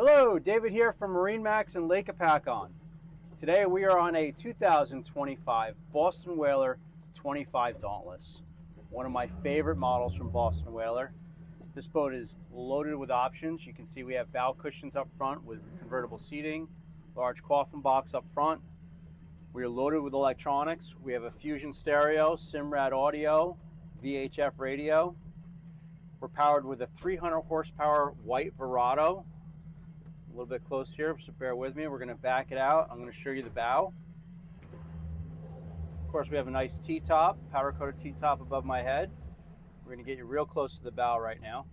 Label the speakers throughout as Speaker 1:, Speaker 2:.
Speaker 1: Hello, David here from MarineMax in Lake Hopatcong. Today we are on a 2025 Boston Whaler 25 Dauntless. One of my favorite models from Boston Whaler. This boat is loaded with options. You can see we have bow cushions up front with convertible seating, large coffin box up front. We are loaded with electronics. We have a Fusion stereo, Simrad audio, VHF radio. We're powered with a 300 horsepower white Verado. A little bit close here, so bear with me. We're going to back it out. I'm going to show you the bow. Of course, we have a nice T-top, powder-coated T-top above my head. We're going to get you real close to the bow right now.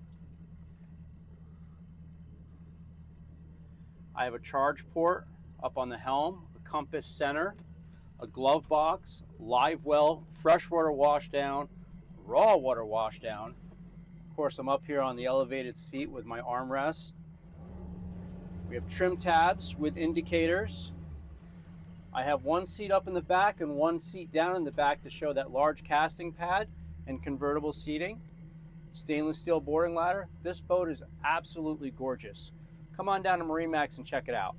Speaker 1: I have a charge port up on the helm, a compass center, a glove box, live well, freshwater washdown, raw water washdown. Of course, I'm up here on the elevated seat with my armrest. We have trim tabs with indicators. I have one seat up in the back and one seat down in the back to show that large casting pad and convertible seating. Stainless steel boarding ladder. This boat is absolutely gorgeous. Come on down to MarineMax and check it out.